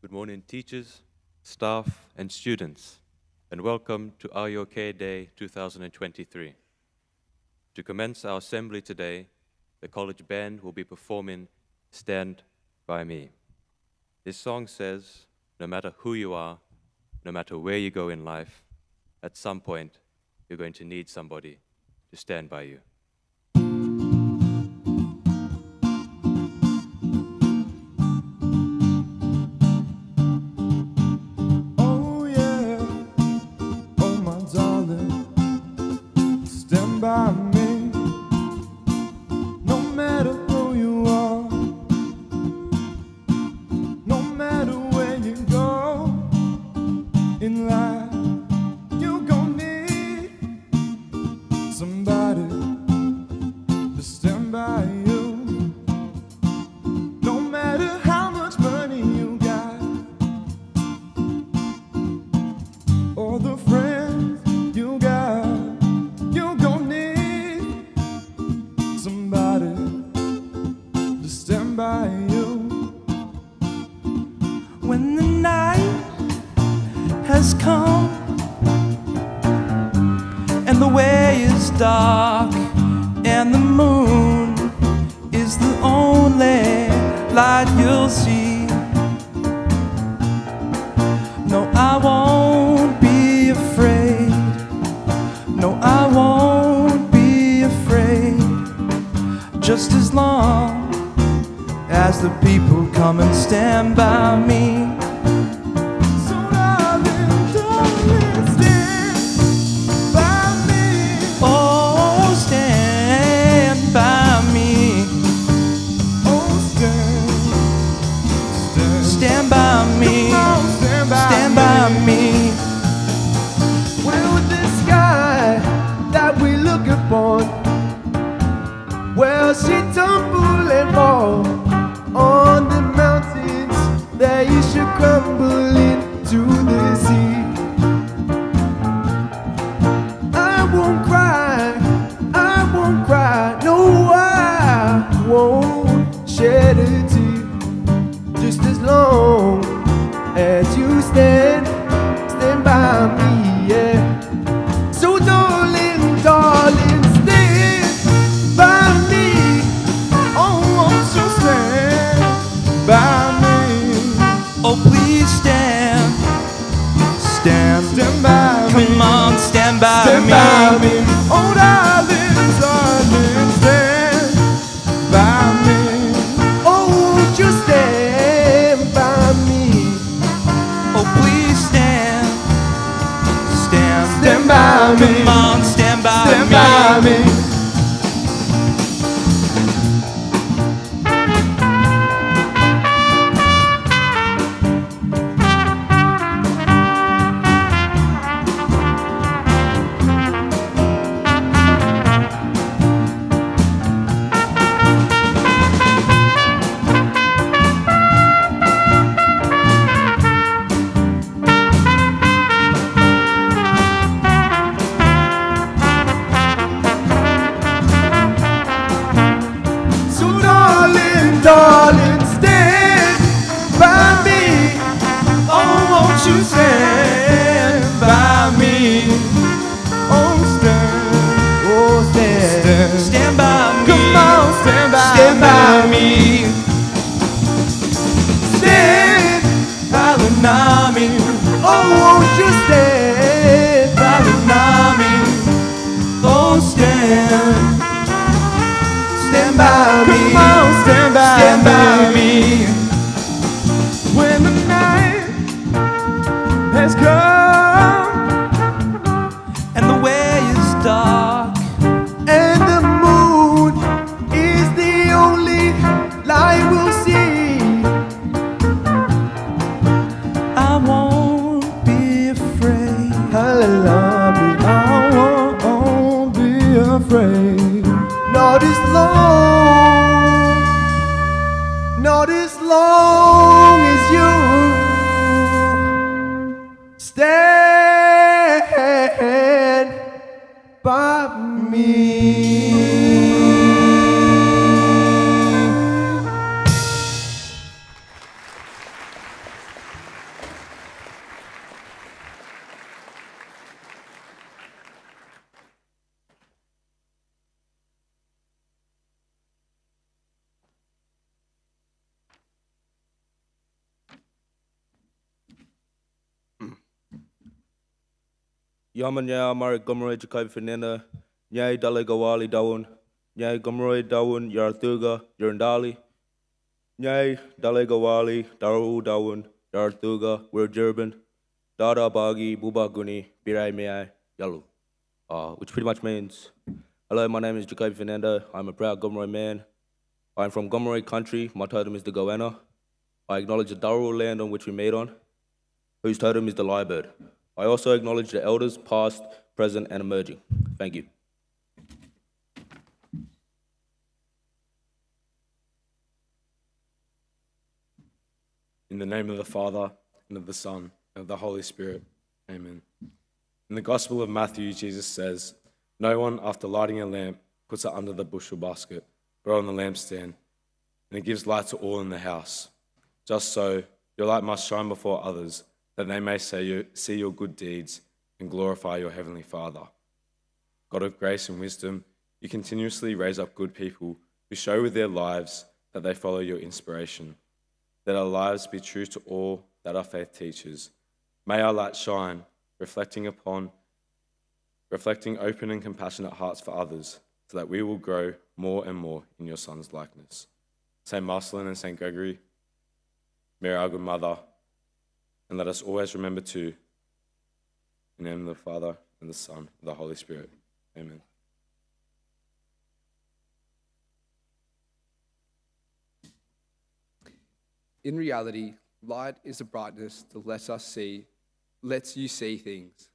Good morning, teachers, staff, and students, and welcome to RUOK Day 2023. To commence our assembly today, the college band will be performing Stand By Me. This song says, no matter who you are, no matter where you go in life, at some point, you're going to need somebody to stand by you. Stand by me, no matter who you are, no matter where you go in life, you gon' need somebody to stand by you. No matter how much money you got, or the friends you got, you gon' need somebody to stand by you. When the night has come and the way is dark and the moon is the only light you'll see, no, I won't be afraid. No, I won't be afraid, just as long as the people come and stand by me. So darling, darling, stand by me. Oh, stand by me. Oh, stand by me. Come on, stand by me. Well, with this sky that we look upon, well, she tumble and fall on the mountains that you should crumble into the sea. I won't cry, no, I won't shed a tear, just as long as you stand by me, yeah. So darling, darling, stand by me. Oh, won't you stand by me? Oh, please stand by me. Come on, stand by me. Oh, darling, darling, stand by me. Oh, won't you stand by me? Oh, please stand by me. Come on, stand by me. Darling, stand by me. Oh, won't you stand by me? Oh, stand by me. Come on, stand by me. Stand by me. Oh, won't you stand by me? Oh, stand by me. Come on, stand by me. When the night has come and the way is dark and the moon is the only light we'll see, I won't be afraid. Hallelujah, I won't be afraid. Not as long as you stand by me. Yamanya Mari Gomroy Jakai Fernanda, Nyai Dalegawali Dawun, Nyai Gomroy Dawun, Yarthuga, Yarndali, Nyai Dalegawali, Daru Dawun, Yarthuga, We're Durban, Dada Bagi, Bubaguni, Birai Meai, Yalu. Which pretty much means, hello, my name is Jakai Fernanda. I'm a proud Gomroy man. I'm from Gomroy country. My totem is the goanna. I acknowledge the Daru land on which we meet on, whose totem is the lyrebird. I also acknowledge the elders, past, present, and emerging. Thank you. In the name of the Father, and of the Son, and of the Holy Spirit. Amen. In the Gospel of Matthew, Jesus says, "No one, after lighting a lamp, puts it under the bushel basket, but on the lampstand, and it gives light to all in the house. Just so, your light must shine before others, that they may see your good deeds and glorify your heavenly Father." God of grace and wisdom, you continuously raise up good people who show with their lives that they follow your inspiration. Let our lives be true to all that our faith teaches. May our light shine, reflecting open and compassionate hearts for others, so that we will grow more and more in your Son's likeness. Saint Marcelin and Saint Gregory, Mary, our good mother, and let us always remember to, in the name of the Father, and the Son, and the Holy Spirit. Amen. In reality, light is the brightness that lets you see things.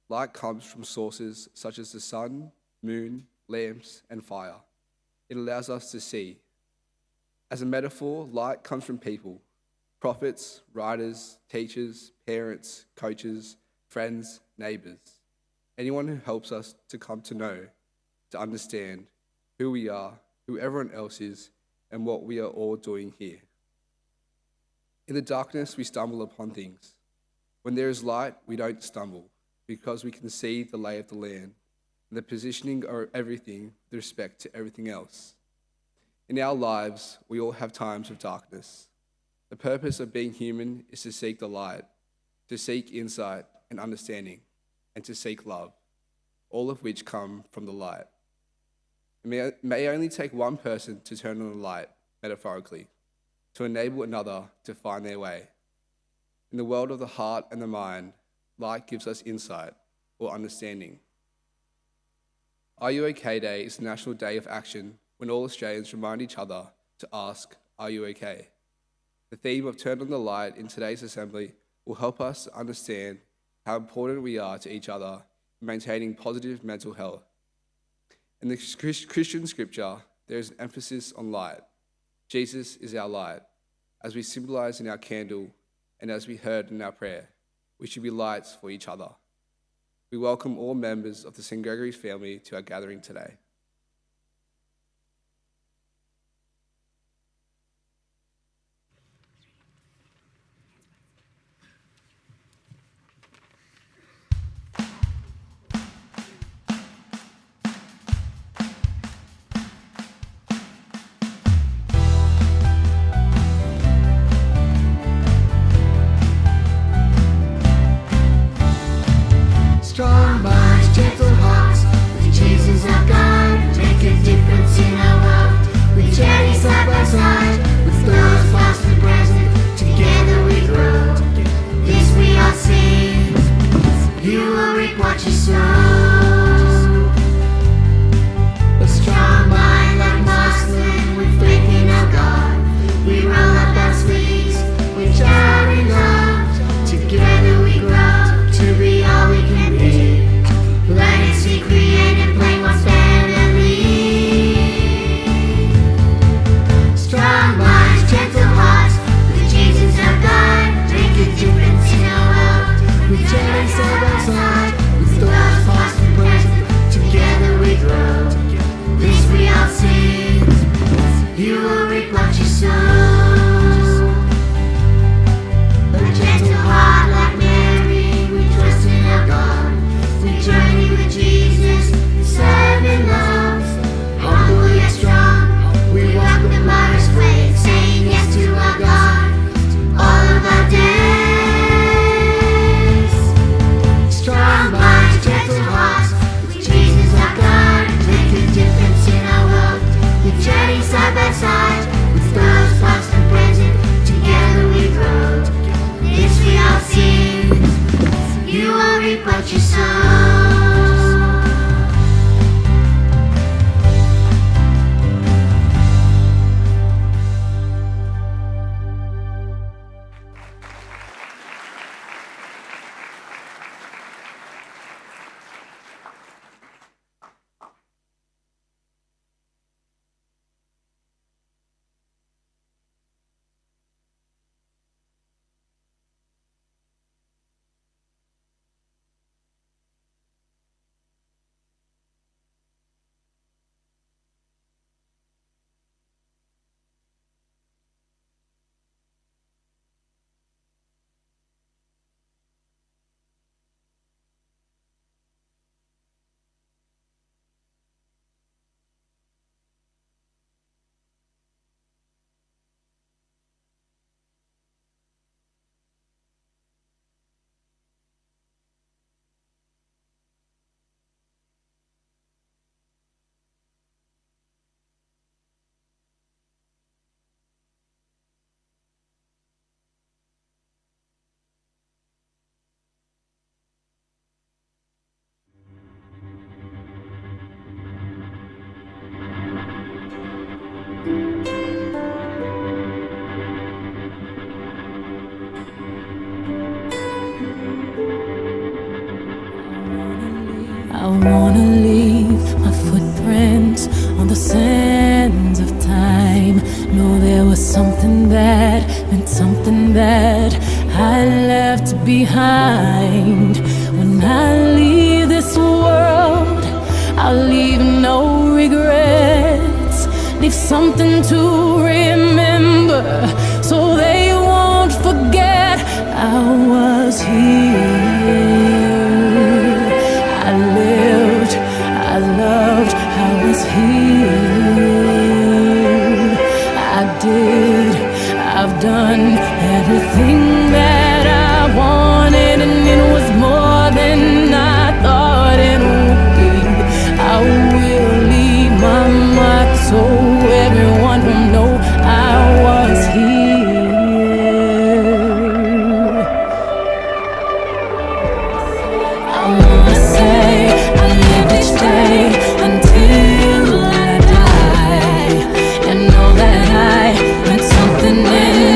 Light comes from sources such as the sun, moon, lamps, and fire. It allows us to see. As a metaphor, light comes from people: prophets, writers, teachers, parents, coaches, friends, neighbors. Anyone who helps us to come to know, to understand who we are, who everyone else is, and what we are all doing here. In the darkness, we stumble upon things. When there is light, we don't stumble, because we can see the lay of the land and the positioning of everything with respect to everything else. In our lives, we all have times of darkness. The purpose of being human is to seek the light, to seek insight and understanding, and to seek love, all of which come from the light. It may only take one person to turn on the light, metaphorically, to enable another to find their way. In the world of the heart and the mind, light gives us insight or understanding. Are You OK Day is a national day of action when all Australians remind each other to ask, "Are you okay?" The theme of Turn on the Light in today's assembly will help us understand how important we are to each other in maintaining positive mental health. In the Christian scripture, there is an emphasis on light. Jesus is our light. As we symbolize in our candle and as we heard in our prayer, we should be lights for each other. We welcome all members of the St. Gregory's family to our gathering today. Strong minds, gentle hearts, with Jesus our God, make a difference in our world. We journey side by side, with those past and present, together we grow. This we all sing, you will reap what you sow. A strong mind like Marcelin, with faith in our God, we roll up our sleeves, with joy and love, together we grow, to be all we can be. Planets we create and play one family. Strong minds, gentle hearts, with Jesus our God, make a difference in our world. We journey side by side, with those past and present, together we grow. This we all sing, you will reap what you sow. A gentle heart like Mary, we trust in our God. We journey with Jesus, serve and love. Humble yet strong, we walk the martyr's way, saying yes to our God all of our days. Strong minds, on the sands of time. No, there was something that meant something that I left behind. When I leave this world, I'll leave no regrets. Leave something to remember so they won't forget I was here. I lived, I loved, I was here. I did, I've done everything that I wanted, and it was more than I thought it would be. I will leave my mark so everyone will know I was here. I wanna say I lived each day until I die, and know that I meant something in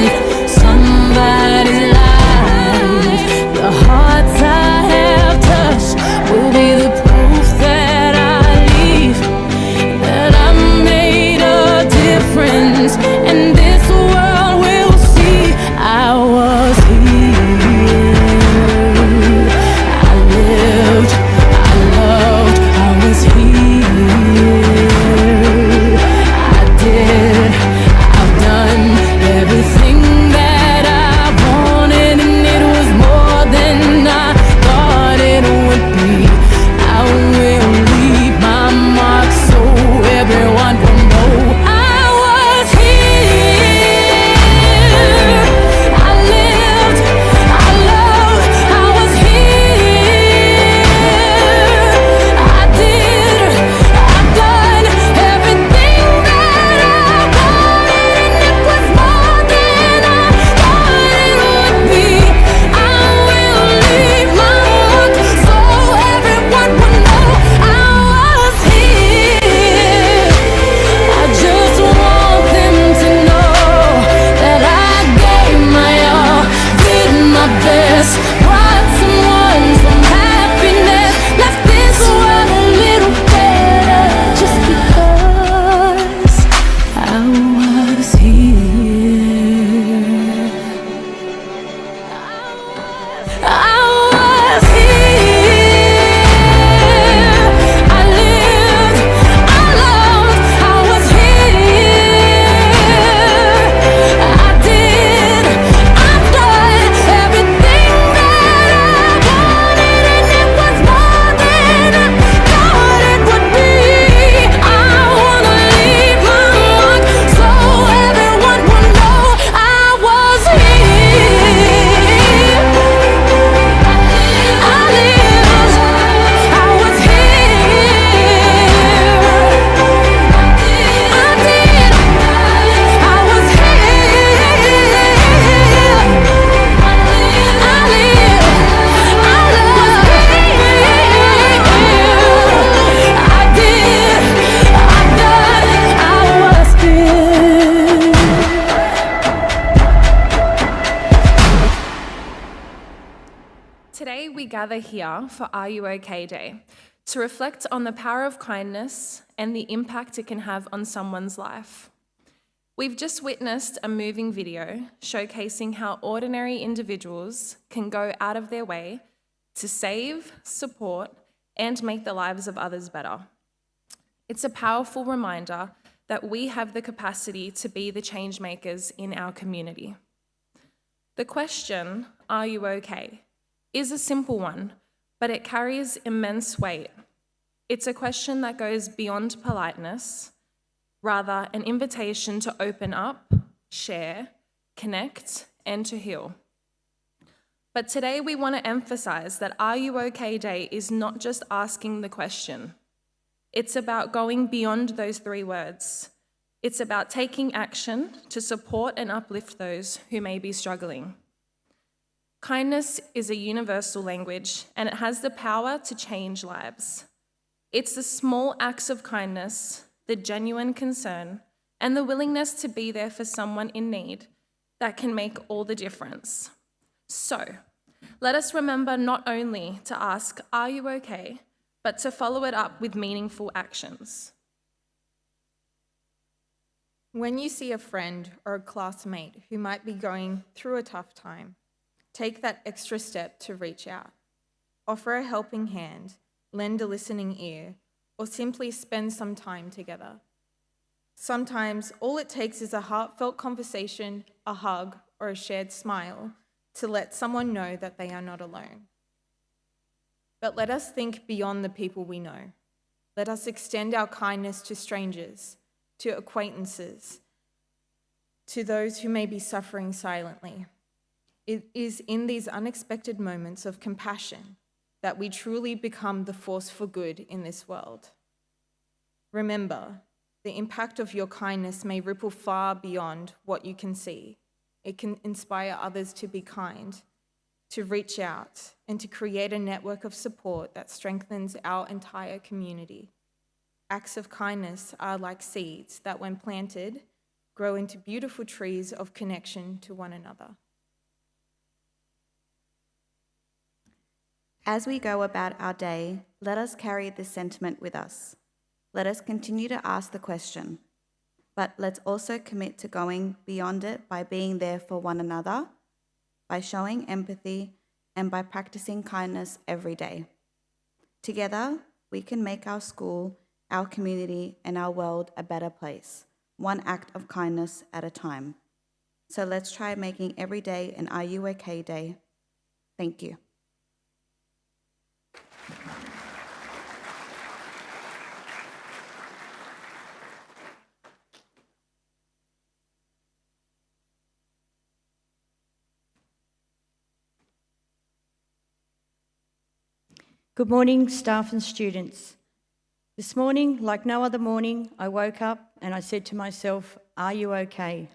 somebody's life. The hearts I have touched will be the proof that I leave, that I made a difference, and this world will see I was here. I lived, I loved, I was here. I did, I've done everything that I wanted, and it was more than I thought it would be. I will leave my mark so everyone will know I was here. I lived, I loved, I was here. I did, I've done everything that I wanted, and it was more than I thought it would be. I will leave my mark so everyone will know I was here. I just want them to know that I gave my all, did my best, brought someone some happiness, left this world a little better just because I was here. I was here. I lived, I loved, I was here. I did, I've done everything that I wanted, and it was more than I thought it would be. I wanna leave my mark so everyone will know I was here. I lived, I was here. I did, I was here. I lived, I loved, I did, I've done, I was here. Today, we gather here for Are You OK Day to reflect on the power of kindness and the impact it can have on someone's life. We've just witnessed a moving video showcasing how ordinary individuals can go out of their way to save, support, and make the lives of others better. It's a powerful reminder that we have the capacity to be the change makers in our community. The question, are you okay, is a simple one, but it carries immense weight. It's a question that goes beyond politeness, rather an invitation to open up, share, connect, and to heal. But today we want to emphasize that Are You OK Day is not just asking the question. It's about going beyond those 3 words. It's about taking action to support and uplift those who may be struggling. Kindness is a universal language, and it has the power to change lives. It's the small acts of kindness, the genuine concern, and the willingness to be there for someone in need that can make all the difference. So, let us remember not only to ask, are you okay, but to follow it up with meaningful actions. When you see a friend or a classmate who might be going through a tough time, take that extra step to reach out. Offer a helping hand, lend a listening ear, or simply spend some time together. Sometimes all it takes is a heartfelt conversation, a hug, or a shared smile to let someone know that they are not alone. But let us think beyond the people we know. Let us extend our kindness to strangers, to acquaintances, to those who may be suffering silently. It is in these unexpected moments of compassion that we truly become the force for good in this world. Remember, the impact of your kindness may ripple far beyond what you can see. It can inspire others to be kind, to reach out, and to create a network of support that strengthens our entire community. Acts of kindness are like seeds that, when planted, grow into beautiful trees of connection to one another. As we go about our day, let us carry this sentiment with us. Let us continue to ask the question, but let's also commit to going beyond it by being there for one another, by showing empathy, and by practicing kindness every day. Together, we can make our school, our community, and our world a better place, one act of kindness at a time. So let's try making every day an RUOK day. Thank you. Good morning, staff and students. This morning, like no other morning, I woke up and I said to myself, are you okay?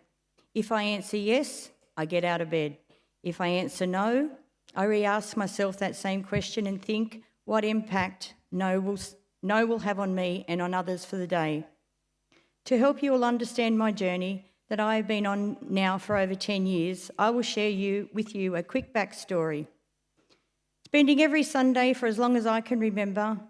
If I answer yes, I get out of bed. If I answer no, I re-ask myself that same question and think what impact no will have on me and on others for the day. To help you all understand my journey that I have been on now for over 10 years, I will share with you a quick backstory. Spending every Sunday for as long as I can remember,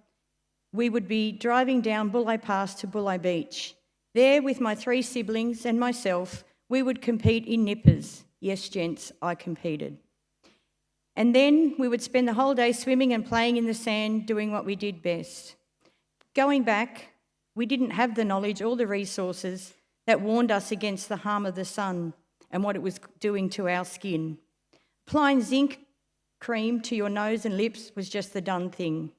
we would be driving down Bulli Pass to Bulli Beach. There, with my 3 siblings and myself, we would compete in nippers. Yes, gents, I competed. And then we would spend the whole day swimming and playing in the sand, doing what we did best. Going back, we didn't have the knowledge or the resources that warned us against the harm of the sun and what it was doing to our skin. Applying zinc cream to your nose and lips was just the done thing.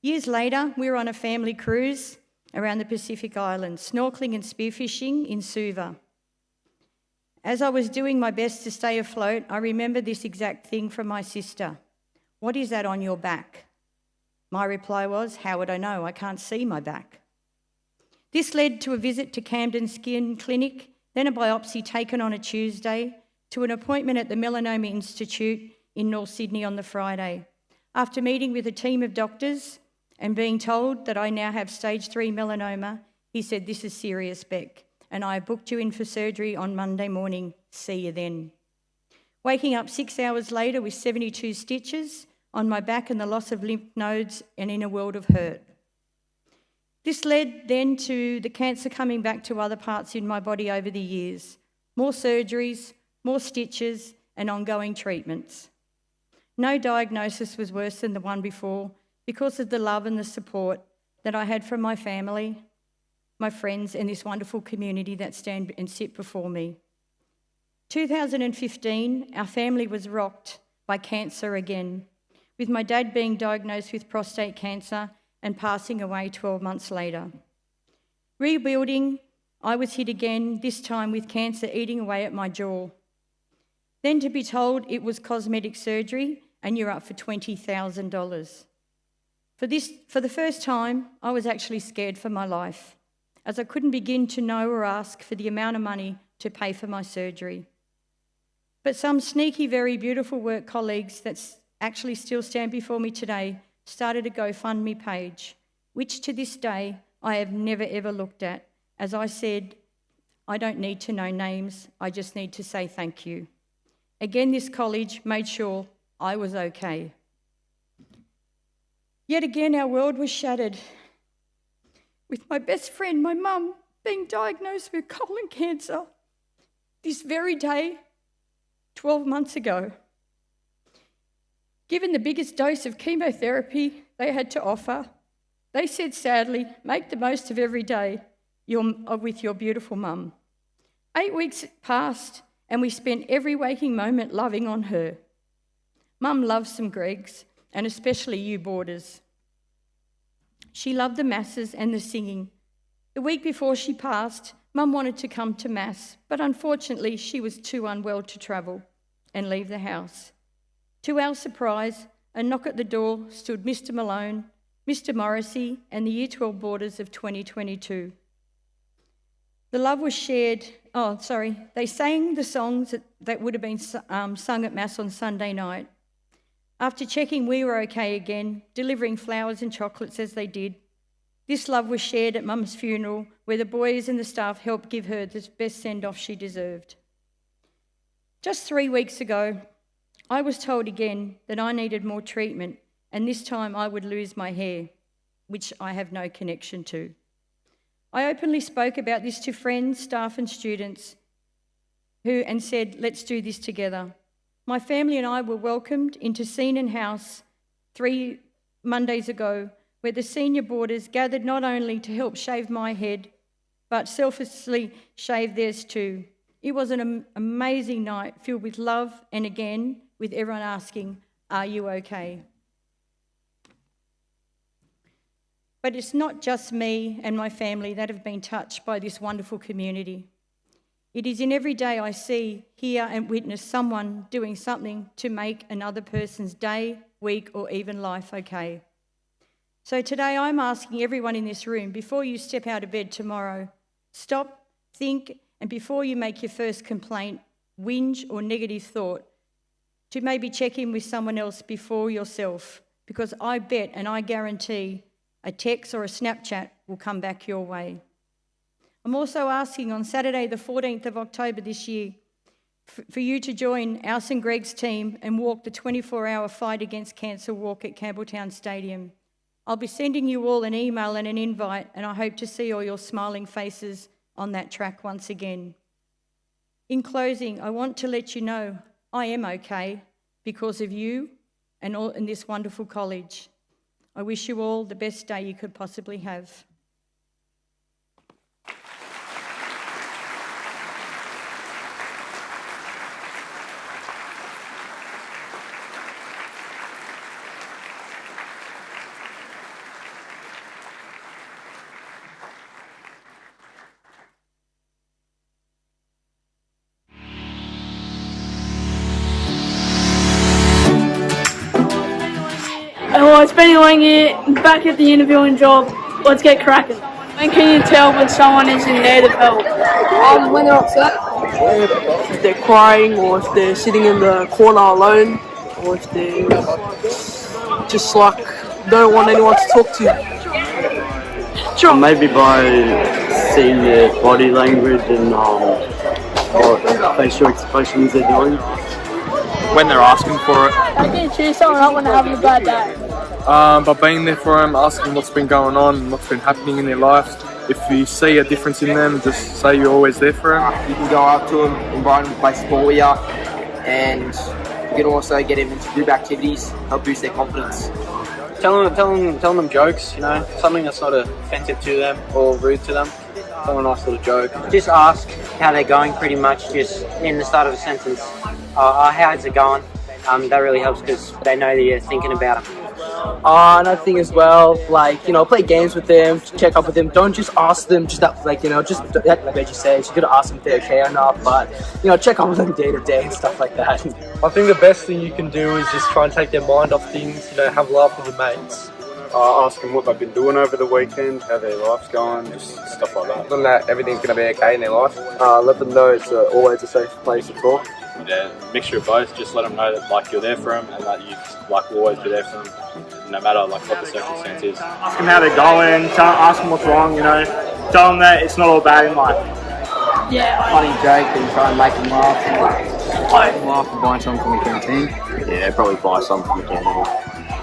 Years later, we were on a family cruise around the Pacific Islands, snorkeling and spearfishing in Suva. As I was doing my best to stay afloat, I remember this exact thing from my sister. What is that on your back? My reply was, how would I know? I can't see my back. This led to a visit to Camden Skin Clinic, then a biopsy taken on a Tuesday, to an appointment at the Melanoma Institute in North Sydney on the Friday. After meeting with a team of doctors and being told that I now have stage 3 melanoma, he said, this is serious, Beck, and I booked you in for surgery on Monday morning. See you then. Waking up 6 hours later with 72 stitches on my back and the loss of lymph nodes and in a world of hurt. This led then to the cancer coming back to other parts in my body over the years. More surgeries, more stitches, and ongoing treatments. No diagnosis was worse than the one before because of the love and the support that I had from my family, my friends, and this wonderful community that stand and sit before me. 2015, our family was rocked by cancer again, with my dad being diagnosed with prostate cancer and passing away 12 months later. Rebuilding, I was hit again, this time with cancer eating away at my jaw. Then to be told it was cosmetic surgery and you're up for $20,000. For the first time, I was actually scared for my life, as I couldn't begin to know or ask for the amount of money to pay for my surgery. But some sneaky, very beautiful work colleagues that actually still stand before me today started a GoFundMe page, which to this day I have never ever looked at. As I said, I don't need to know names, I just need to say thank you. Again, this college made sure I was okay. Yet again, our world was shattered. With my best friend, my mum, being diagnosed with colon cancer this very day 12 months ago. Given the biggest dose of chemotherapy they had to offer, they said sadly, make the most of every day with your beautiful mum. 8 weeks passed and we spent every waking moment loving on her. Mum loves some Gregs, and especially you boarders. She loved the masses and the singing. The week before she passed, Mum wanted to come to Mass, but unfortunately she was too unwell to travel and leave the house. To our surprise, a knock at the door stood Mr. Malone, Mr. Morrissey, and the Year 12 boarders of 2022. The love was shared. They sang the songs that would have been sung at Mass on Sunday night. After checking we were okay again, delivering flowers and chocolates as they did, this love was shared at Mum's funeral, where the boys and the staff helped give her the best send-off she deserved. Just 3 weeks ago, I was told again that I needed more treatment, and this time I would lose my hair, which I have no connection to. I openly spoke about this to friends, staff and students and said, let's do this together. My family and I were welcomed into Seenan House 3 Mondays ago, where the senior boarders gathered not only to help shave my head, but selflessly shave theirs too. It was an amazing night filled with love and again, with everyone asking, are you okay? But it's not just me and my family that have been touched by this wonderful community. It is in every day I see, hear and witness someone doing something to make another person's day, week or even life okay. So today I'm asking everyone in this room, before you step out of bed tomorrow, stop, think, and before you make your first complaint, whinge or negative thought, to maybe check in with someone else before yourself, because I bet and I guarantee a text or a Snapchat will come back your way. I'm also asking on Saturday the 14th of October this year for you to join our St Greg's team and walk the 24-hour fight against cancer walk at Campbelltown Stadium. I'll be sending you all an email and an invite, and I hope to see all your smiling faces on that track once again. In closing, I want to let you know I am okay because of you and all in this wonderful college. I wish you all the best day you could possibly have. Well, it's been a long year, back at the interviewing job. Let's get cracking. When can you tell when someone is in need of help? When they're upset. If they're crying, or if they're sitting in the corner alone, or if they're just like don't want anyone to talk to. Sure. Maybe by seeing their body language and what facial expressions they're doing. When they're asking for it. How can you cheer someone up when they're having a bad day? By being there for them, asking what's been going on and what's been happening in their lives. If you see a difference in them, just say you're always there for them. You can go up to them, invite them to play sport with you, and you can also get them into group activities, help boost their confidence. Telling them jokes, something that's not offensive to them or rude to them. Tell them a nice little joke. Just ask how they're going, pretty much, just in the start of a sentence. How's it going? That really helps because they know that you're thinking about them. Another thing as well, play games with them, check up with them. Don't just ask them just that, like Reggie says, you gotta ask them if they're okay or not, but, check up with them day to day and stuff like that. I think the best thing you can do is just try and take their mind off things, have a laugh with your mates. Ask them what they've been doing over the weekend, how their life's going, just stuff like that. Tell them that everything's going to be okay in their life. Let them know it's always a safe place to talk. Yeah, mixture of both. Just let them know that you're there for them and that you will always be there for them, no matter what the circumstance is. Ask them how they're going. Ask them what's wrong. Tell them that it's not all bad in life. Yeah. Funny joke and try and make them laugh. Laugh and buy something from the canteen. Yeah, probably buy something from the canteen.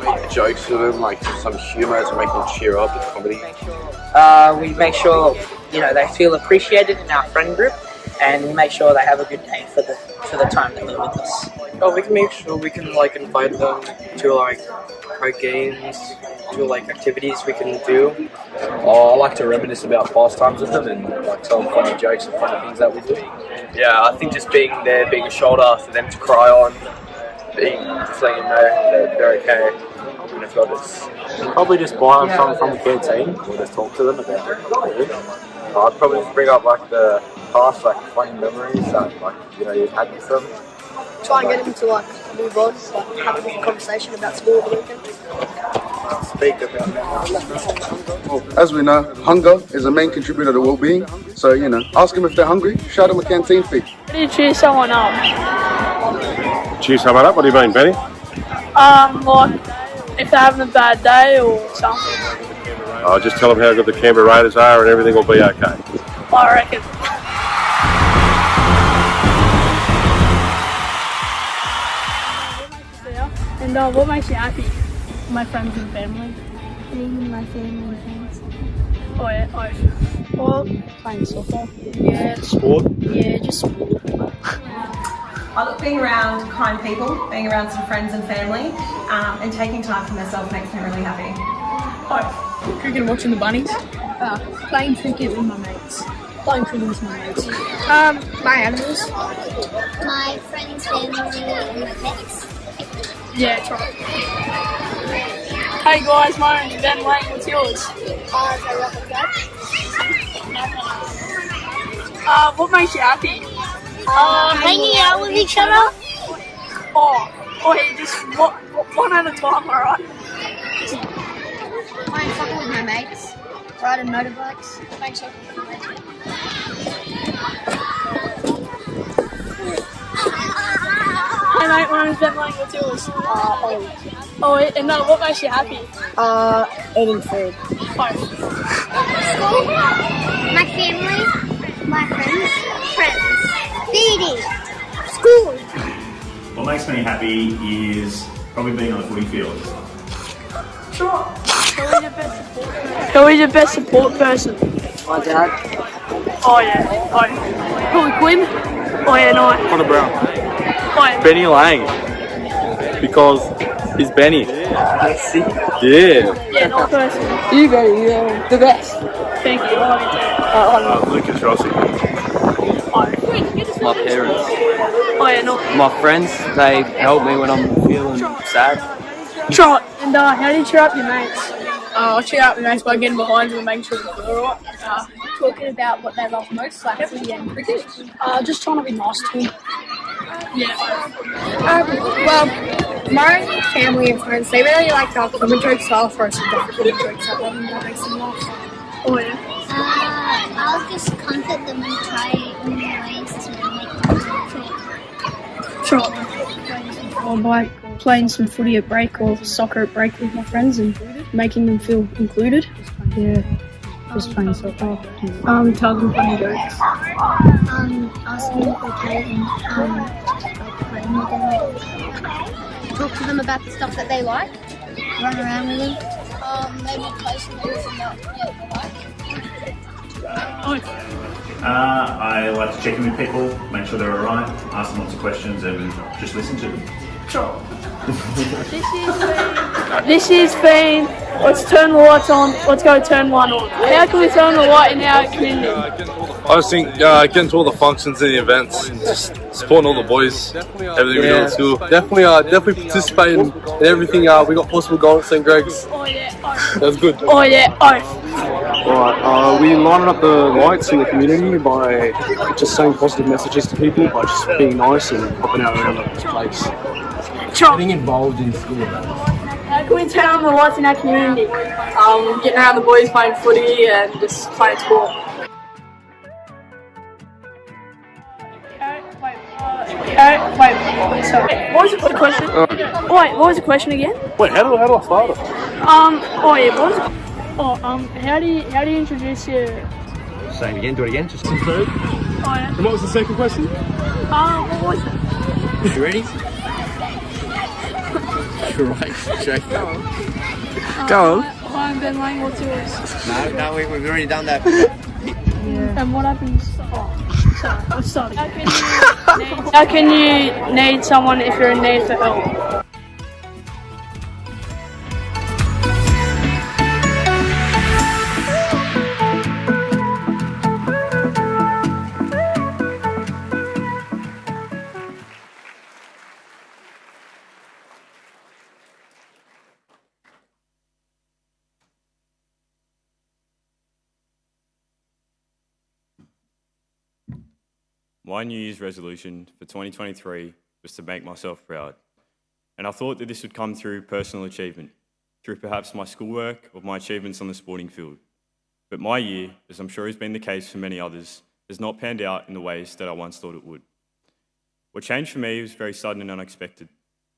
Make jokes with them, some humour to make them cheer up with comedy. We make sure they feel appreciated in our friend group, and we make sure they have a good day for the time that they're with us. Oh, we can make sure we can like invite them to like our games, to like activities we can do. I like to reminisce about past times with them and like tell them funny jokes and funny things that we do. Yeah, I think just being there, being a shoulder for them to cry on, just letting them know that they're okay. And if not, it's Probably just buy them something from the canteen or just talk to them about it. I'd probably just bring up like the past like funny memories that like you've had with them. Try and get them to like move on, like have a good conversation about school at the weekend. Speak about Well, as we know, hunger is a main contributor to well-being. So, ask them if they're hungry, show them a canteen fee. How do you cheer someone up? Cheer someone up? What do you mean, Benny? Like if they're having a bad day or something. I'll just tell them how good the Canberra Raiders are and everything will be okay. I reckon. And what makes you happy? My friends and family. Being with my family and friends. Oh yeah, Well, playing soccer. Yeah. Sport? Yeah, just sport. Being around kind people, being around some friends and family, and taking time for myself makes me really happy. Cricket and watching the bunnies. Playing cricket with my mates. Playing cricket with my mates. My animals. My friends, family, and my pets. Yeah, try. Hey guys, my name's Ben Lang. What's yours? What makes you happy? Hanging out with each other. Oh, yeah, just one at a time, alright? Playing soccer with my mates. Riding motorbikes. Playing soccer with my mates. Hey mate, my name's Ben Lang. What's yours? Oh, and what makes you happy? Eating food. Fine. School. My family. My friends. Feeding. School. What makes me happy is probably being on the footy field. Sure. Who is your best support person? My dad. Oh yeah. Probably Quinn. Oh yeah, no. Connor Brown. Oh yeah. Benny Lang. Because he's Benny. Yeah. Yeah, not person. You Benny, you're the best. Thank you. Lucas Rossi. My parents. Oh yeah, no. My friends, they help me when I'm feeling sad. Trot. And how do you cheer up your mates? I'll cheer up my mates by getting behind them and making sure they feel alright. Talking about what they love most, like footy and cricket. Just trying to be nice to them. Yeah. Well, my family and friends, they really like our common jokes, so I'll throw some dark common jokes at them that makes them laugh. Oh yeah. I'll just comfort them and try new ways to make them laugh. Sure. Or by playing some footy at break or soccer at break with my friends and making them feel included. Yeah, just playing soccer. Tell them funny jokes. Asking them if they're okay and playing with them. Talk to them about the stuff that they like. Run around with them. Maybe play some games that they like. I like to check in with people, make sure they're alright, ask them lots of questions and just listen to them. Sure. This has been, let's turn the lights on, let's go turn one on. How can we turn the light in our community? I just think getting to all the functions and the events, just supporting all the boys, everything we do at school. Definitely participate in everything we got possible going at St. Greg's. Oh yeah, That was good. Oh yeah, Alright, we lining up the lights in the community by just saying positive messages to people, by just being nice and popping out around the place. Getting involved in school events. How can we turn on the lights in our community? Getting around the boys playing footy and just playing sport. Sorry. What was the question? What was the question again? Wait, how do I start it? Oh yeah, what was it? How do you introduce your... Say it again, do it again, just some food. Oh yeah. And what was the second question? What was it? You ready? You're right, Jake. Go on. Hi, I'm Ben Lang, what's yours? No, we've already done that. And what happens? Oh, sorry, I'm sorry. How can you need someone if you're in need for help? My New Year's resolution for 2023 was to make myself proud. And I thought that this would come through personal achievement, through perhaps my schoolwork or my achievements on the sporting field. But my year, as I'm sure has been the case for many others, has not panned out in the ways that I once thought it would. What changed for me was very sudden and unexpected.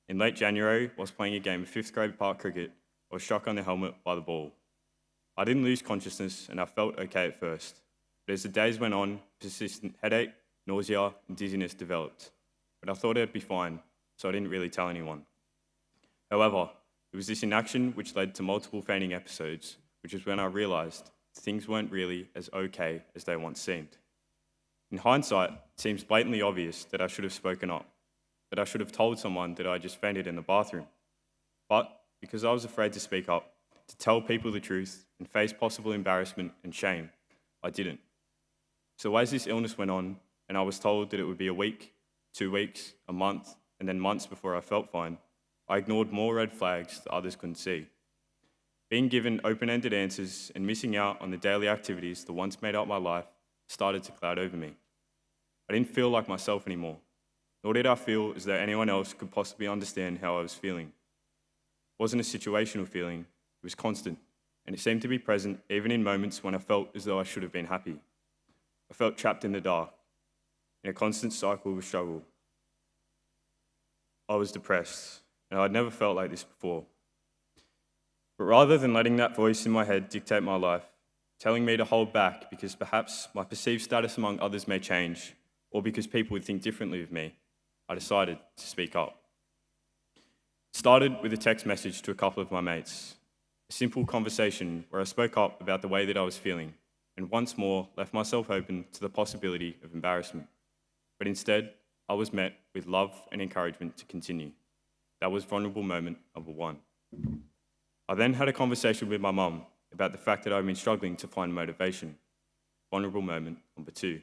In late January, whilst playing a game of 5th grade park cricket, I was struck on the helmet by the ball. I didn't lose consciousness and I felt okay at first. But as the days went on, persistent headache, nausea and dizziness developed. But I thought I'd be fine, so I didn't really tell anyone. However, it was this inaction which led to multiple fainting episodes, which was when I realised things weren't really as okay as they once seemed. In hindsight, it seems blatantly obvious that I should have spoken up, that I should have told someone that I just fainted in the bathroom. But because I was afraid to speak up, to tell people the truth and face possible embarrassment and shame, I didn't. So as this illness went on, and I was told that it would be a week, 2 weeks, a month, and then months before I felt fine, I ignored more red flags that others couldn't see. Being given open-ended answers and missing out on the daily activities that once made up my life started to cloud over me. I didn't feel like myself anymore, nor did I feel as though anyone else could possibly understand how I was feeling. It wasn't a situational feeling, it was constant, and it seemed to be present even in moments when I felt as though I should have been happy. I felt trapped in the dark, in a constant cycle of struggle. I was depressed, and I'd never felt like this before. But rather than letting that voice in my head dictate my life, telling me to hold back because perhaps my perceived status among others may change, or because people would think differently of me, I decided to speak up. It started with a text message to a couple of my mates, a simple conversation where I spoke up about the way that I was feeling, and once more left myself open to the possibility of embarrassment. But instead, I was met with love and encouragement to continue. That was vulnerable moment number 1. I then had a conversation with my mum about the fact that I'd been struggling to find motivation. Vulnerable moment number 2.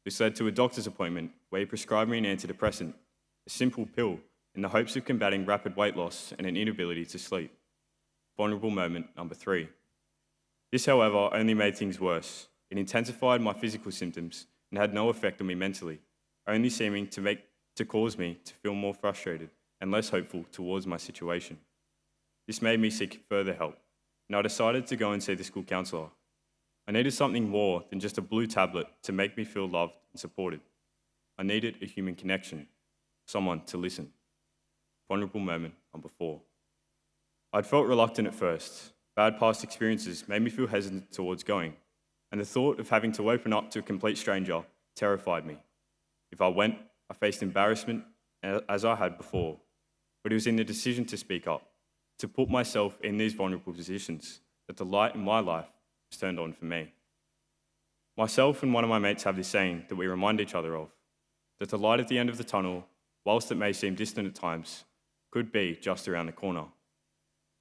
This led to a doctor's appointment where he prescribed me an antidepressant, a simple pill, in the hopes of combating rapid weight loss and an inability to sleep. Vulnerable moment number 3. This, however, only made things worse. It intensified my physical symptoms and had no effect on me mentally, only seeming to cause me to feel more frustrated and less hopeful towards my situation. This made me seek further help, and I decided to go and see the school counsellor. I needed something more than just a blue tablet to make me feel loved and supported. I needed a human connection, someone to listen. Vulnerable moment number 4. I'd felt reluctant at first. Bad past experiences made me feel hesitant towards going, and the thought of having to open up to a complete stranger terrified me. If I went, I faced embarrassment, as I had before, but it was in the decision to speak up, to put myself in these vulnerable positions, that the light in my life was turned on for me. Myself and one of my mates have this saying that we remind each other of, that the light at the end of the tunnel, whilst it may seem distant at times, could be just around the corner.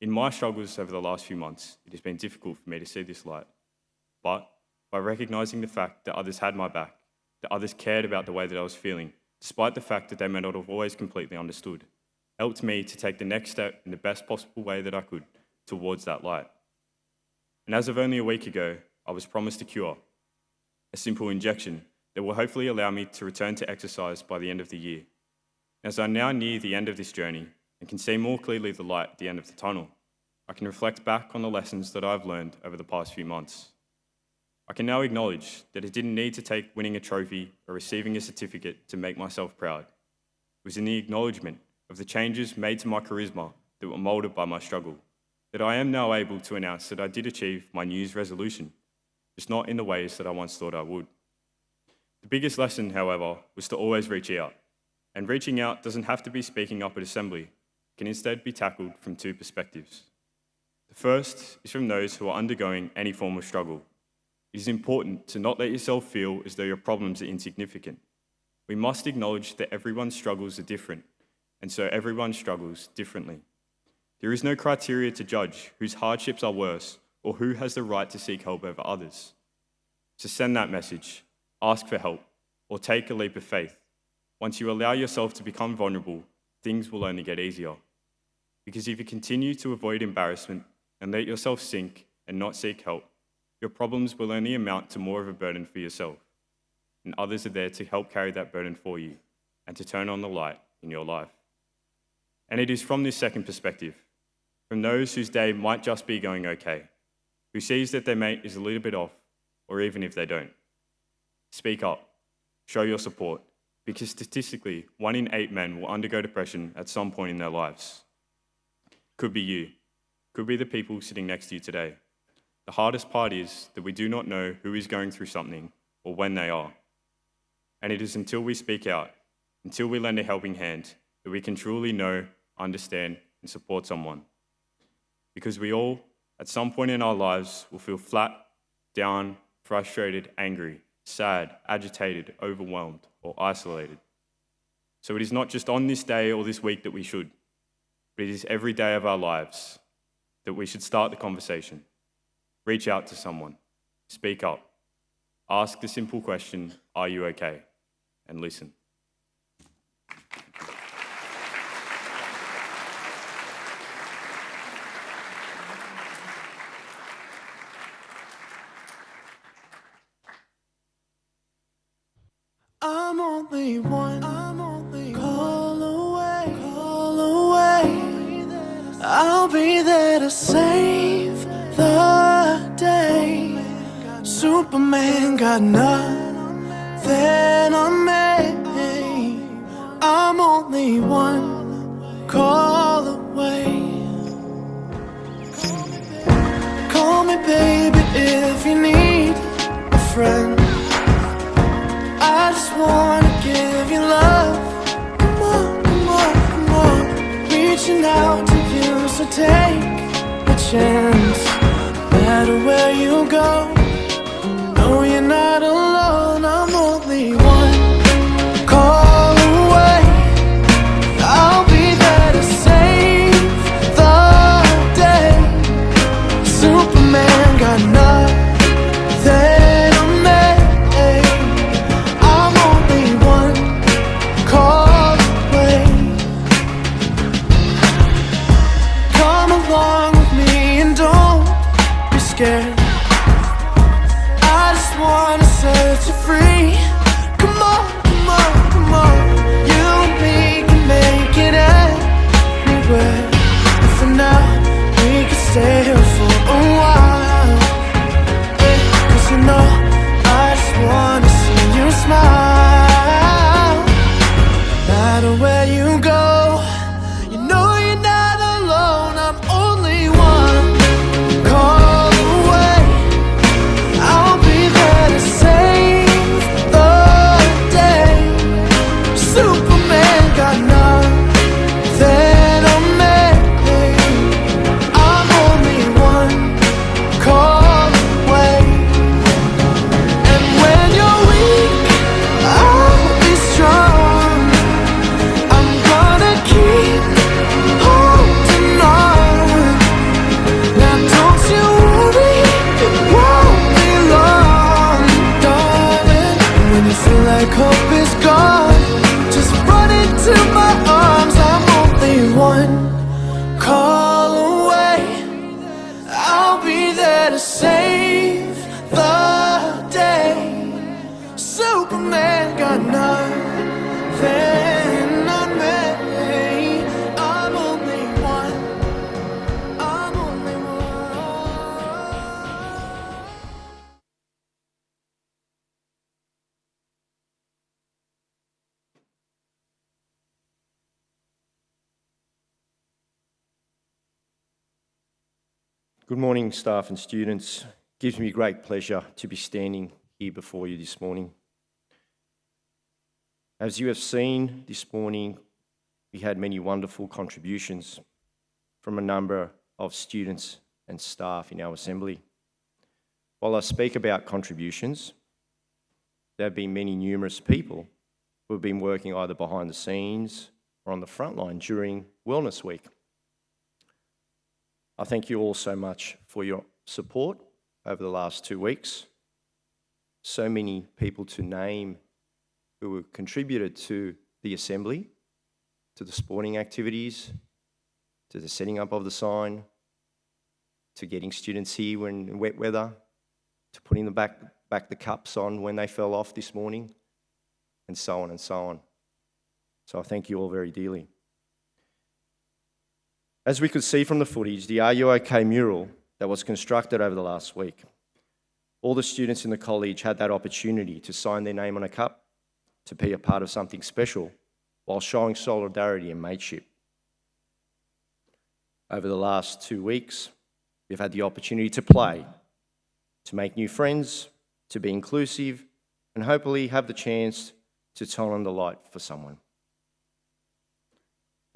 In my struggles over the last few months, it has been difficult for me to see this light. But by recognising the fact that others had my back, that others cared about the way that I was feeling, despite the fact that they may not have always completely understood, helped me to take the next step in the best possible way that I could towards that light. And as of only a week ago, I was promised a cure, a simple injection that will hopefully allow me to return to exercise by the end of the year. As I now near the end of this journey and can see more clearly the light at the end of the tunnel, I can reflect back on the lessons that I've learned over the past few months. I can now acknowledge that it didn't need to take winning a trophy or receiving a certificate to make myself proud. It was in the acknowledgement of the changes made to my charisma that were moulded by my struggle, that I am now able to announce that I did achieve my New Year's resolution, just not in the ways that I once thought I would. The biggest lesson, however, was to always reach out. And reaching out doesn't have to be speaking up at assembly. It can instead be tackled from 2 perspectives. The first is from those who are undergoing any form of struggle. It is important to not let yourself feel as though your problems are insignificant. We must acknowledge that everyone's struggles are different, and so everyone struggles differently. There is no criteria to judge whose hardships are worse or who has the right to seek help over others. So send that message, ask for help, or take a leap of faith. Once you allow yourself to become vulnerable, things will only get easier. Because if you continue to avoid embarrassment and let yourself sink and not seek help, your problems will only amount to more of a burden for yourself. And others are there to help carry that burden for you and to turn on the light in your life. And it is from this second perspective, from those whose day might just be going okay, who sees that their mate is a little bit off, or even if they don't. Speak up, show your support, because statistically, 1 in 8 men will undergo depression at some point in their lives. Could be you, could be the people sitting next to you today. The hardest part is that we do not know who is going through something or when they are. And it is until we speak out, until we lend a helping hand, that we can truly know, understand, and support someone. Because we all, at some point in our lives, will feel flat, down, frustrated, angry, sad, agitated, overwhelmed, or isolated. So it is not just on this day or this week that we should, but it is every day of our lives that we should start the conversation. Reach out to someone, speak up, ask the simple question, are you okay? And listen. I'm only one call away. I'll be there to save the day. Superman got nothing on me. I'm only one call away. Call me baby if you need a friend. I just wanna give you love. Come on, come on, come on. Reaching out to you, so take a chance. No matter where you go, no, you're not alone. I'm only one call away. I'll be there to save the day. Superman got nothing on me. I'm only one call away. Come along with me and don't be scared. I just wanna set you free. Come on, come on, come on. You and me can make it anywhere. And for now, we can stay here for a while. Yeah, 'cause you know, I just wanna see you smile. No matter where you go, you know you're not alone. I'm only one call away. I'll be there to save the day. Superman got nothing on me. I'm only one call away. And when you're weak, I'll be strong. I'm gonna keep holding on. Now don't you worry, it won't be long, darling. When you feel like hope is gone, just run into my arms. I'm only one call away. I'll be there to save the day. Superman got nothing on me. I'm only one. I'm only one. Good morning, staff and students. It gives me great pleasure to be standing here before you this morning. As you have seen this morning, we had many wonderful contributions from a number of students and staff in our assembly. While I speak about contributions, there have been many numerous people who have been working either behind the scenes or on the front line during Wellness Week. I thank you all so much for your support over the last 2 weeks. So many people to name who have contributed to the assembly, to the sporting activities, to the setting up of the sign, to getting students here when in wet weather, to putting them back the cups on when they fell off this morning, and so on and so on. So I thank you all very dearly. As we could see from the footage, the RUOK mural that was constructed over the last week, all the students in the college had that opportunity to sign their name on a cup, to be a part of something special, while showing solidarity and mateship. Over the last 2 weeks, we've had the opportunity to play, to make new friends, to be inclusive, and hopefully have the chance to turn on the light for someone.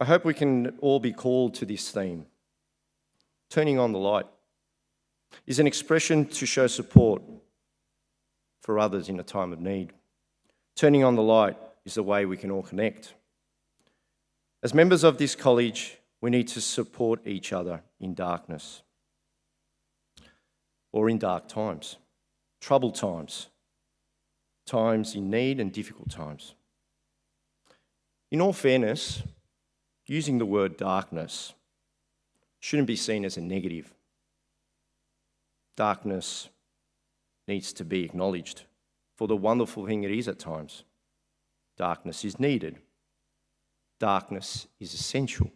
I hope we can all be called to this theme. Turning on the light is an expression to show support for others in a time of need. Turning on the light is the way we can all connect. As members of this college, we need to support each other in darkness or in dark times, troubled times, times in need and difficult times. In all fairness, using the word darkness shouldn't be seen as a negative. Darkness needs to be acknowledged for the wonderful thing it is at times. Darkness is needed. Darkness is essential.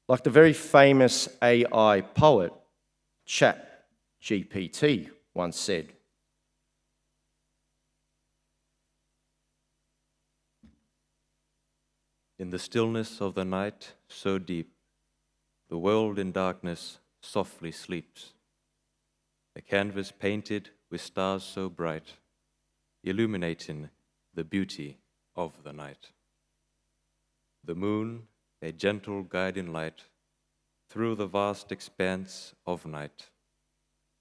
Like the very famous AI poet, ChatGPT, once said, "In the stillness of the night so deep, the world in darkness softly sleeps. A canvas painted with stars so bright, illuminating the beauty of the night. The moon, a gentle guiding light, through the vast expanse of night.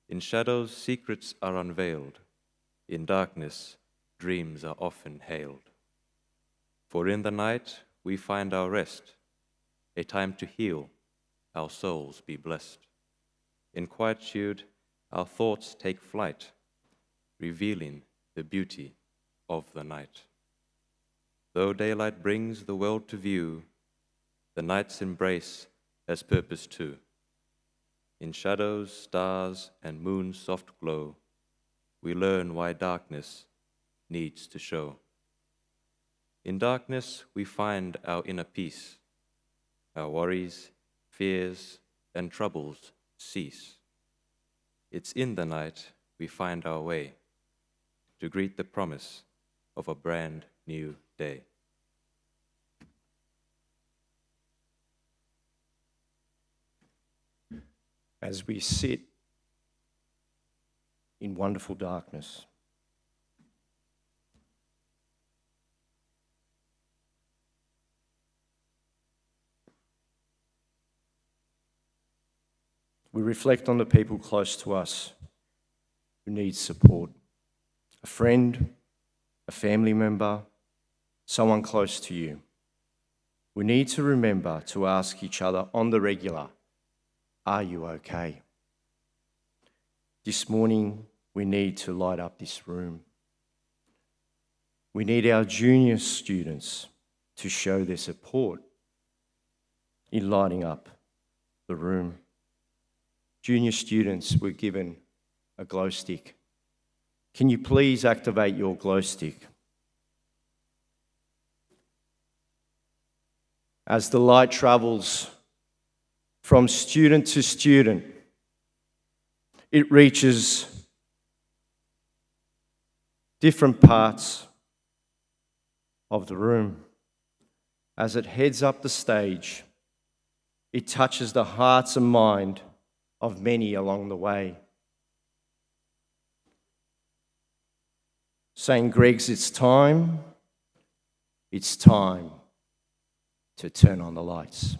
In shadows, secrets are unveiled. In darkness, dreams are often hailed. For in the night, we find our rest, a time to heal, our souls be blessed. In quietude, our thoughts take flight, revealing the beauty of the night. Though daylight brings the world to view, the night's embrace has purpose too. In shadows, stars, and moon's soft glow, we learn why darkness needs to show. In darkness, we find our inner peace. Our worries, fears, and troubles cease. It's in the night we find our way to greet the promise of a brand new day." As we sit in wonderful darkness, we reflect on the people close to us who need support. A friend, a family member, someone close to you. We need to remember to ask each other on the regular, are you okay? This morning, we need to light up this room. We need our junior students to show their support in lighting up the room. Junior students were given a glow stick. Can you please activate your glow stick? As the light travels from student to student, it reaches different parts of the room. As it heads up the stage, it touches the hearts and mind of many along the way. St. Greg's, it's time to turn on the lights.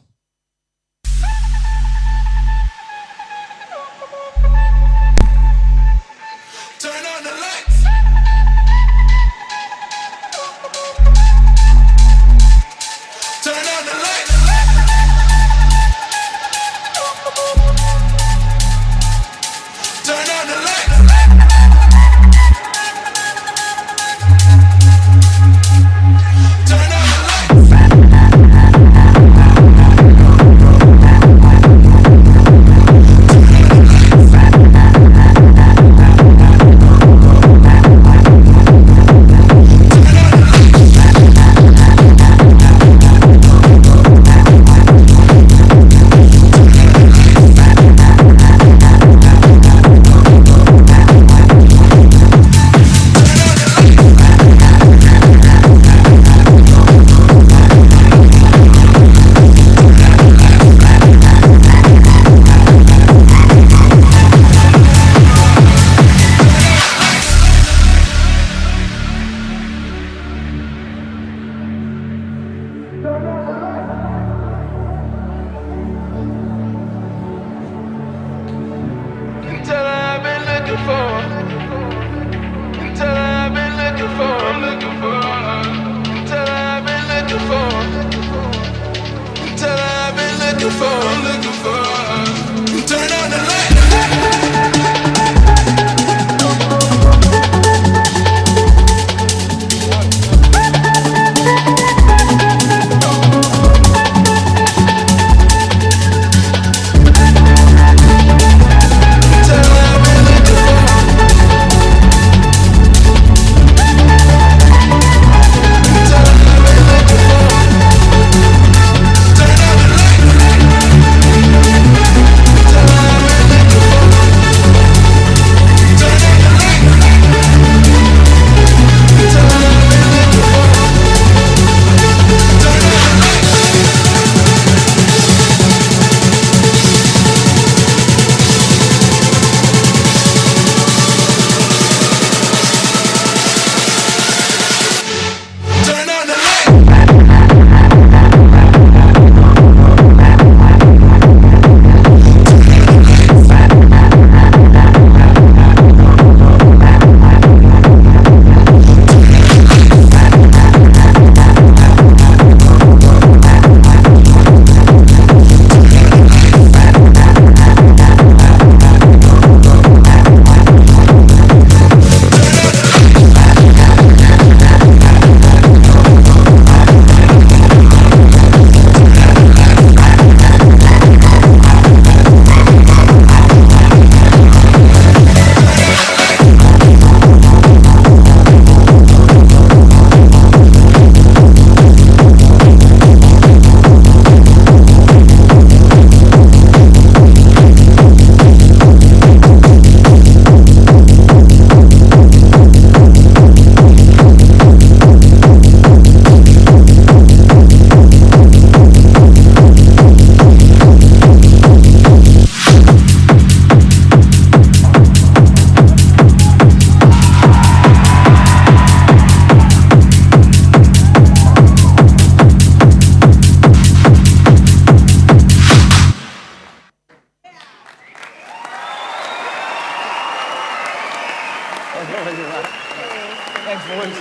Thanks, boys.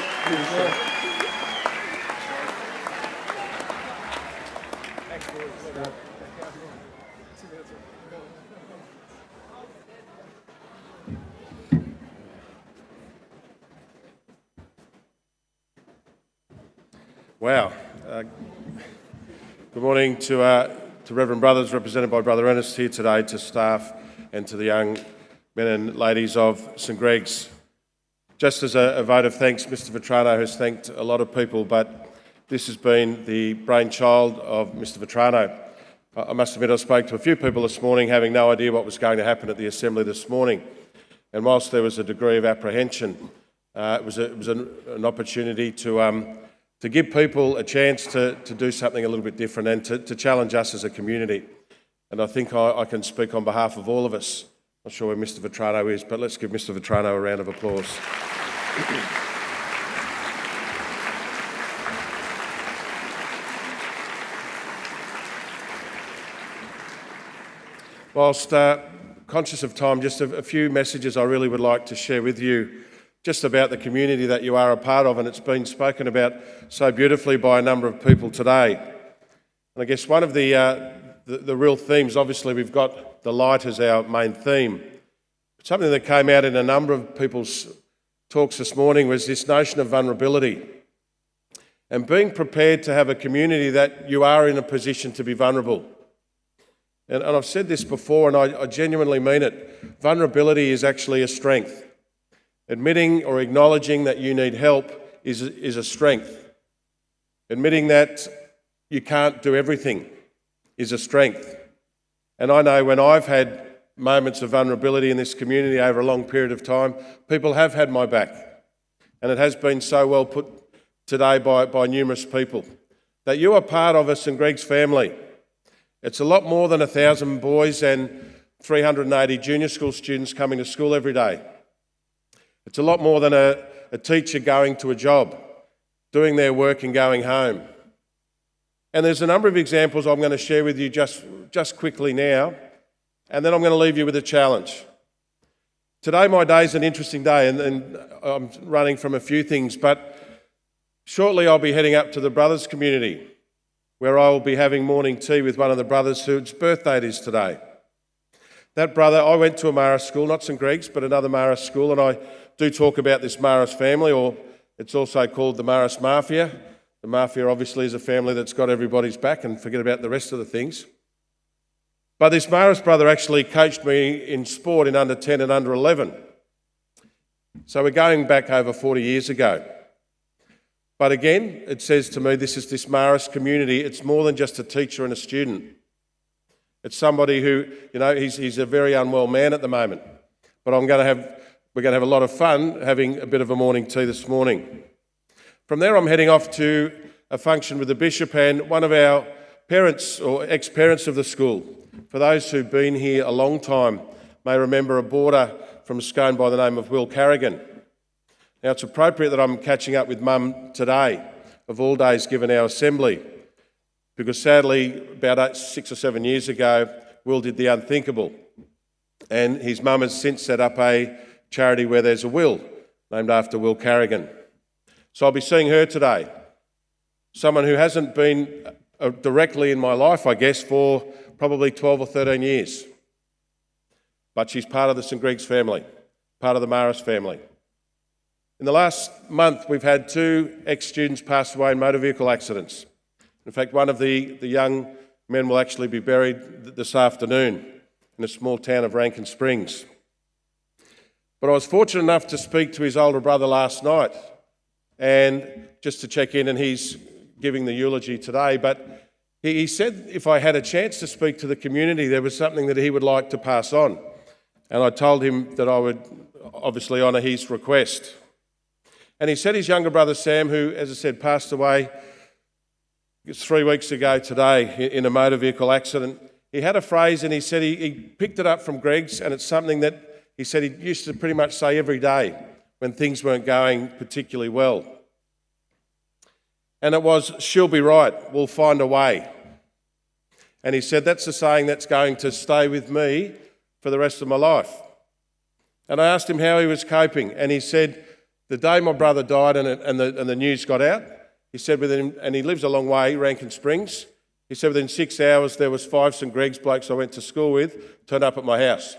Wow. Good morning to Reverend Brothers, represented by Brother Ernest here today, to staff and to the young men and ladies of St Greg's. Just as a vote of thanks, Mr Vetrano has thanked a lot of people, but this has been the brainchild of Mr Vetrano. I must admit I spoke to a few people this morning having no idea what was going to happen at the Assembly this morning. And whilst there was a degree of apprehension, it was an opportunity to give people a chance to do something a little bit different and to challenge us as a community. And I think I can speak on behalf of all of us. Not sure where Mr Vetrano is, but let's give Mr Vetrano a round of applause. Whilst conscious of time, just a few messages I really would like to share with you just about the community that you are a part of, and it's been spoken about so beautifully by a number of people today. And I guess one of the real themes, obviously we've got the light as our main theme. Something that came out in a number of people's talks this morning was this notion of vulnerability and being prepared to have a community that you are in a position to be vulnerable. And I've said this before, and I genuinely mean it. Vulnerability is actually a strength. Admitting or acknowledging that you need help is a strength. Admitting that you can't do everything is a strength. And I know when I've had moments of vulnerability in this community over a long period of time, people have had my back. And it has been so well put today by numerous people, that you are part of a St Greg's family. It's a lot more than 1,000 boys and 380 junior school students coming to school every day. It's a lot more than a teacher going to a job, doing their work and going home. And there's a number of examples I'm going to share with you just quickly now, and then I'm going to leave you with a challenge. Today my day is an interesting day, and I'm running from a few things, but shortly I'll be heading up to the brothers community, where I will be having morning tea with one of the brothers whose birthday it is today. That brother, I went to a Maris school, not St Greg's, but another Maris school, and I do talk about this Maris family, or it's also called the Maris Mafia. The Mafia obviously is a family that's got everybody's back, and forget about the rest of the things. But this Maris brother actually coached me in sport in under 10 and under 11. So we're going back over 40 years ago. But again, it says to me, this Maris community, it's more than just a teacher and a student. It's somebody who, he's a very unwell man at the moment. But we're going to have a lot of fun having a bit of a morning tea this morning. From there, I'm heading off to a function with the bishop and one of our parents or ex-parents of the school. For those who've been here a long time, may remember a boarder from Scone by the name of Will Carrigan. Now, it's appropriate that I'm catching up with Mum today, of all days given our assembly, because sadly, about 6 or 7 years ago, Will did the unthinkable. And his mum has since set up a charity where there's a will, named after Will Carrigan. So I'll be seeing her today. Someone who hasn't been directly in my life, I guess, for probably 12 or 13 years. But she's part of the St Greg's family, part of the Maris family. In the last month, we've had 2 ex-students pass away in motor vehicle accidents. In fact, one of the young men will actually be buried this afternoon in a small town of Rankin Springs. But I was fortunate enough to speak to his older brother last night, and just to check in, and he's giving the eulogy today, but he said if I had a chance to speak to the community, there was something that he would like to pass on. And I told him that I would obviously honour his request. And he said his younger brother Sam, who, as I said, passed away 3 weeks ago today in a motor vehicle accident, he had a phrase, and he said he picked it up from Greg's, and it's something that he said he used to pretty much say every day when things weren't going particularly well. And it was, "She'll be right, we'll find a way." And he said that's a saying that's going to stay with me for the rest of my life. And I asked him how he was coping, and he said, the day my brother died and the news got out, he said and he lives a long way, Rankin Springs, he said within 6 hours there was 5 St Greg's blokes I went to school with turned up at my house.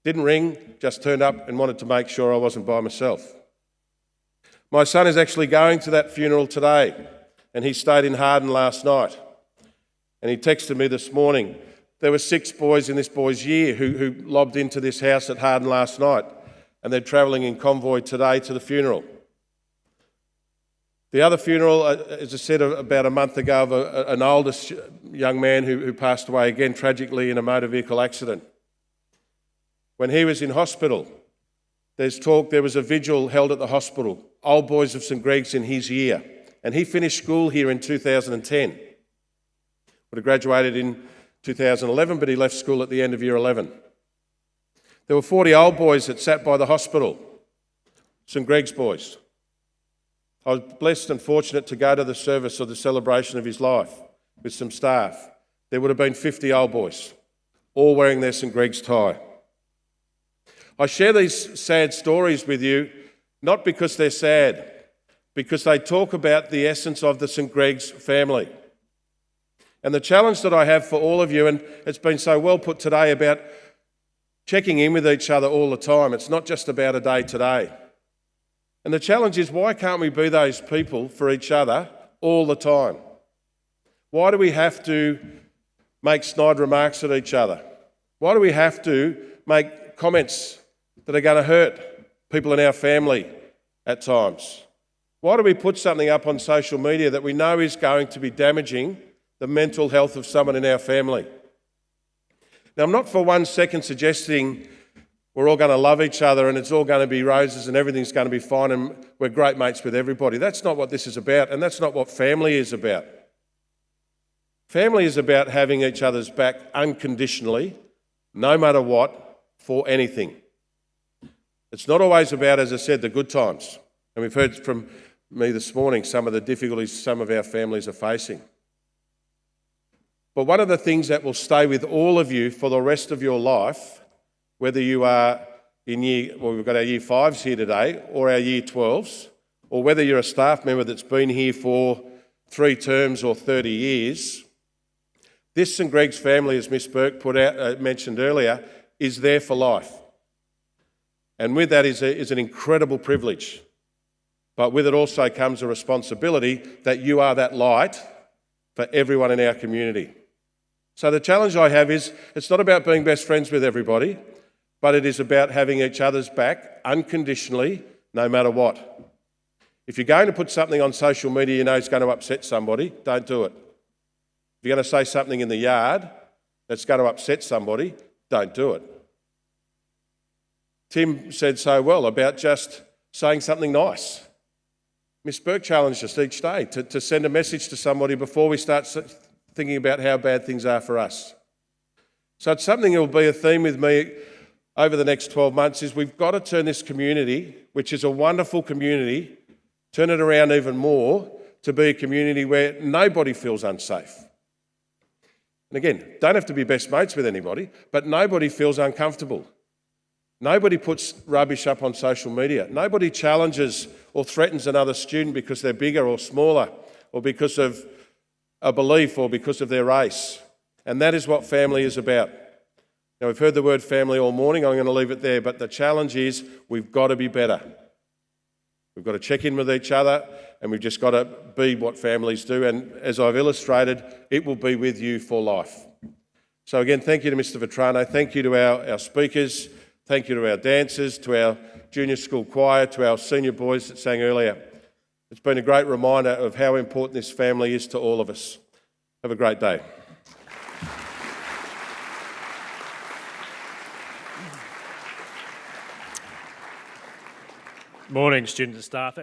Didn't ring, just turned up and wanted to make sure I wasn't by myself. My son is actually going to that funeral today, and he stayed in Harden last night. And he texted me this morning. There were 6 boys in this boy's year who lobbed into this house at Harden last night, and they're travelling in convoy today to the funeral. The other funeral, as I said about a month ago, of an older young man who passed away again tragically in a motor vehicle accident. When he was in hospital, there's talk there was a vigil held at the hospital, old boys of St Greg's in his year, and he finished school here in 2010. Would have graduated in 2011, but he left school at the end of year 11. There were 40 old boys that sat by the hospital, St Greg's boys. I was blessed and fortunate to go to the service of the celebration of his life with some staff. There would have been 50 old boys, all wearing their St Greg's tie. I share these sad stories with you, not because they're sad, because they talk about the essence of the St Greg's family. And the challenge that I have for all of you, and it's been so well put today about checking in with each other all the time. It's not just about a day today. And the challenge is, why can't we be those people for each other all the time? Why do we have to make snide remarks at each other? Why do we have to make comments that are going to hurt people in our family at times? Why do we put something up on social media that we know is going to be damaging the mental health of someone in our family? Now, I'm not for 1 second suggesting we're all going to love each other and it's all going to be roses and everything's going to be fine and we're great mates with everybody. That's not what this is about, and that's not what family is about. Family is about having each other's back unconditionally, no matter what, for anything. It's not always about, as I said, the good times. And we've heard from me this morning some of the difficulties some of our families are facing. But one of the things that will stay with all of you for the rest of your life, whether you are we've got our year 5s here today, or our year 12s, or whether you're a staff member that's been here for 3 terms or 30 years, this St Greg's family, as Miss Burke mentioned earlier, is there for life. And with that is an incredible privilege. But with it also comes a responsibility that you are that light for everyone in our community. So the challenge I have is, it's not about being best friends with everybody, but it is about having each other's back unconditionally, no matter what. If you're going to put something on social media you know is going to upset somebody, don't do it. If you're going to say something in the yard that's going to upset somebody, don't do it. Tim said so well about just saying something nice. Miss Burke challenged us each day to send a message to somebody before we start thinking about how bad things are for us. So it's something that will be a theme with me over the next 12 months, is we've got to turn this community, which is a wonderful community, turn it around even more to be a community where nobody feels unsafe. And again, don't have to be best mates with anybody, but nobody feels uncomfortable. Nobody puts rubbish up on social media. Nobody challenges or threatens another student because they're bigger or smaller, or because of a belief or because of their race. And that is what family is about. Now, we've heard the word family all morning. I'm going to leave it there. But the challenge is we've got to be better. We've got to check in with each other, and we've just got to be what families do. And as I've illustrated, it will be with you for life. So again, thank you to Mr. Vetrano. Thank you to our speakers. Thank you to our dancers, to our junior school choir, to our senior boys that sang earlier. It's been a great reminder of how important this family is to all of us. Have a great day. Morning, students and staff.